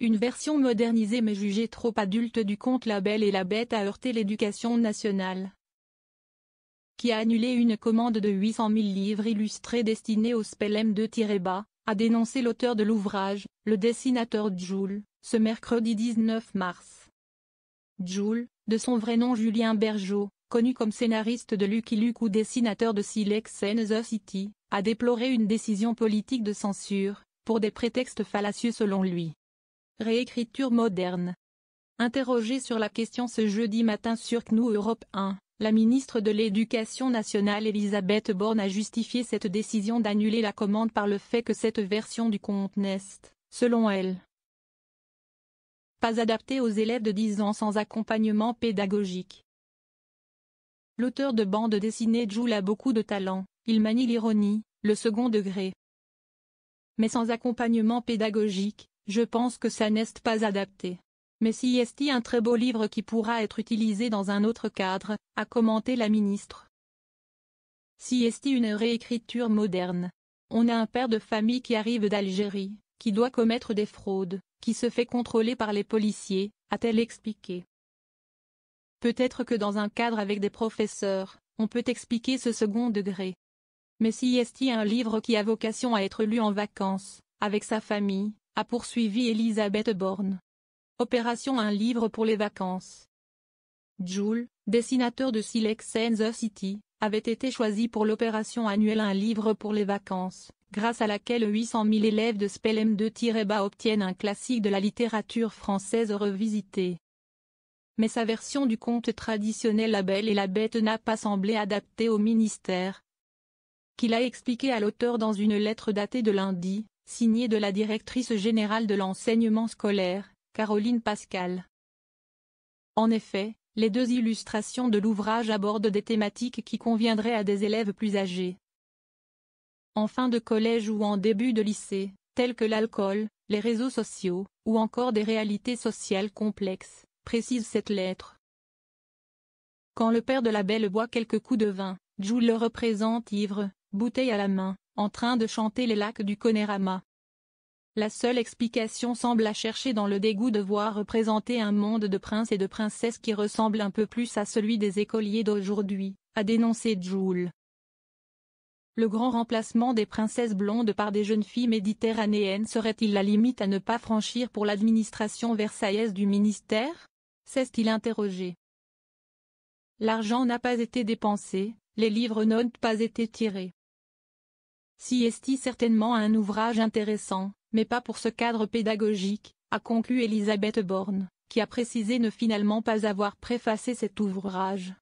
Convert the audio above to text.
Une version modernisée mais jugée trop adulte du conte La Belle et la Bête a heurté l'éducation nationale, qui a annulé une commande de 800 000 livres illustrés destinés au Spelem 2-bas, a dénoncé l'auteur de l'ouvrage, le dessinateur Jules, ce mercredi 19 mars. Jules, de son vrai nom Julien Bergeau, connu comme scénariste de Lucky Luke ou dessinateur de Silex and the City, a déploré une décision politique de censure, pour des prétextes fallacieux selon lui. Réécriture moderne. Interrogée sur la question ce jeudi matin sur CNU Europe 1, la ministre de l'Éducation nationale Elisabeth Borne a justifié cette décision d'annuler la commande par le fait que cette version du conte n'est, selon elle, pas adaptée aux élèves de 10 ans sans accompagnement pédagogique. L'auteur de bande dessinée Jules a beaucoup de talent, il manie l'ironie, le second degré. Mais sans accompagnement pédagogique, je pense que ça n'est pas adapté. Mais si est un très beau livre qui pourra être utilisé dans un autre cadre, a commenté la ministre. Si est une réécriture moderne. On a un père de famille qui arrive d'Algérie, qui doit commettre des fraudes, qui se fait contrôler par les policiers, a-t-elle expliqué. Peut-être que dans un cadre avec des professeurs, on peut expliquer ce second degré. Mais si est un livre qui a vocation à être lu en vacances, avec sa famille, a poursuivi Elisabeth Borne. Opération un livre pour les vacances. Jules, dessinateur de Silex and the City, avait été choisi pour l'opération annuelle Un livre pour les vacances, grâce à laquelle 800 000 élèves de Spelem 2-bas obtiennent un classique de la littérature française revisité. Mais sa version du conte traditionnel La Belle et la Bête n'a pas semblé adaptée au ministère, qu'il a expliqué à l'auteur dans une lettre datée de lundi, signée de la directrice générale de l'enseignement scolaire, Caroline Pascal. En effet, les deux illustrations de l'ouvrage abordent des thématiques qui conviendraient à des élèves plus âgés, en fin de collège ou en début de lycée, tels que l'alcool, les réseaux sociaux, ou encore des réalités sociales complexes, précise cette lettre. Quand le père de la Belle boit quelques coups de vin, Jules le représente ivre, bouteille à la main, en train de chanter les lacs du Connemara. La seule explication semble à chercher dans le dégoût de voir représenter un monde de princes et de princesses qui ressemble un peu plus à celui des écoliers d'aujourd'hui, a dénoncé Jules. Le grand remplacement des princesses blondes par des jeunes filles méditerranéennes serait-il la limite à ne pas franchir pour l'administration versaillaise du ministère? S'est-il interrogé. L'argent n'a pas été dépensé, les livres n'ont pas été tirés. Si est certainement un ouvrage intéressant, mais pas pour ce cadre pédagogique, a conclu Elisabeth Borne, qui a précisé ne finalement pas avoir préfacé cet ouvrage.